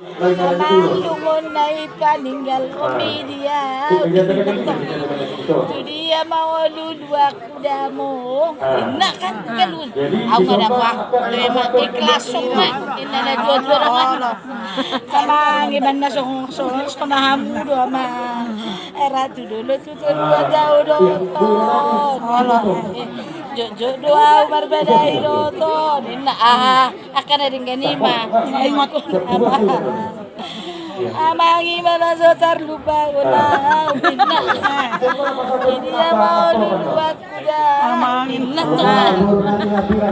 Lumon na ipaninggal komedia. Itu dia mau dua kuda mo. Enak kan galun. Aku ada apa? Memang ikhlas semua. Ini ada dua-dua orang. Sama gimana song penahamu doa mah. Era tu dulu tu dua jauh Jojo doa berbeda iroto. Nina akan ada gani mah. Ingat apa? Amangi mana sotar lupa ulang Nina. Ini mau dua kuda. Nina tu kan.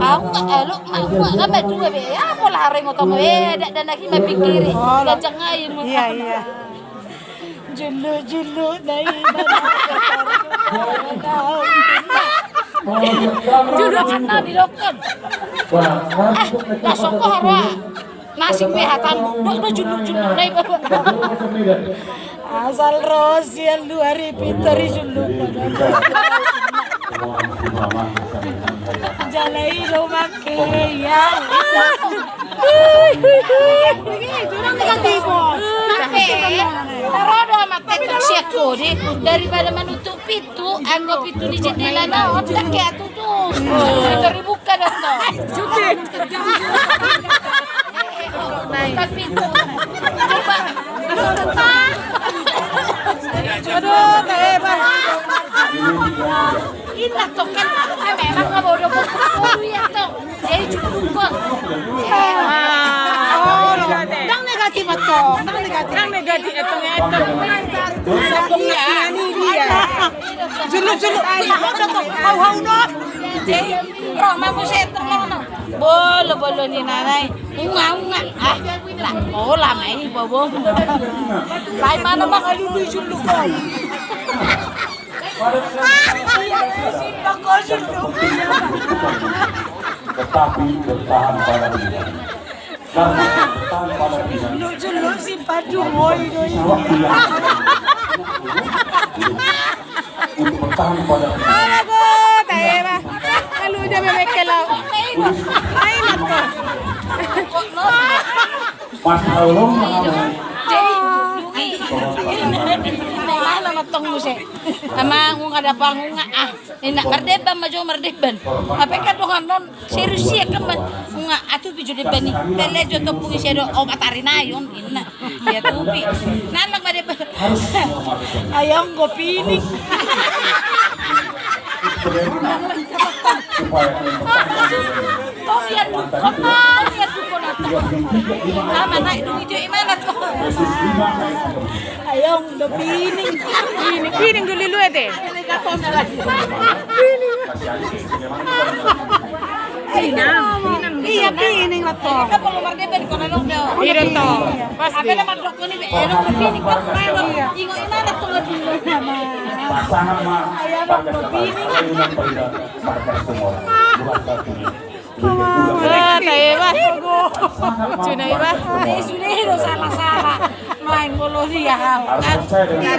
Aku nggak elok mak kan baju be ya pola hari ngotomo dan lagi mah pikiri. Gajang air mu. Iya. Julu nai mana Julu kena di dokter. Langsung ke hara. Nasi pehatan. Dok julu nai bawa. Asal rosian 2000 teri julu. Jalai rumah ke ya. Jurang negatibo. Taruh doa mata siako di daripada menutup pintu, anggap pintu di jendela naon tak kayak tutup. Terbuka dah tu. Buka pintu. Coba. Aduh, hebat. Indah tu kan, memang nggak bodoh bodoh ya tu. Jadi cukup. Dang negatif atau? Dang negatif itu. Sabungnya ini dia. Julu. Hau no. Jadi, roh mampu setor no. Bolo ni nanai. Unga. Lah, bola mai bobo. Lai mana makan dulu julu kau. Tetapi bertahan pada diri. Karena bertahan pada diri. Julu si padu moi. Untuk bertahan pada diri. Alago, tayo. Kalau dia memekelaw. Ay nako. Mas Along mengalami. Mana matong mo siya? Ama kung kada pa nga ina mardeban majo mardeban. Apa ka dohan non serius siya ka man nga atu bijo de bani. Tele jo to pugi siya do o matari na yon ina. Ya tubi. Nanak mardeban. Ayong go pinik. Lihat tuh nama naik dulu itu mana tuh? Ayong do pining dulu lu ate. Iya pining lah toh. Kita perlu mardeban kono dong do. Iya toh. Pasti. Apa nama dok ini elok pining kan mana? Ingo imana tuh dulu nama. Pasangan mah pada pining. pada semua. Bukan satu. Tayo ba? Cuna iba. Sudah salah. Main bolo dia. Harus percaya dengan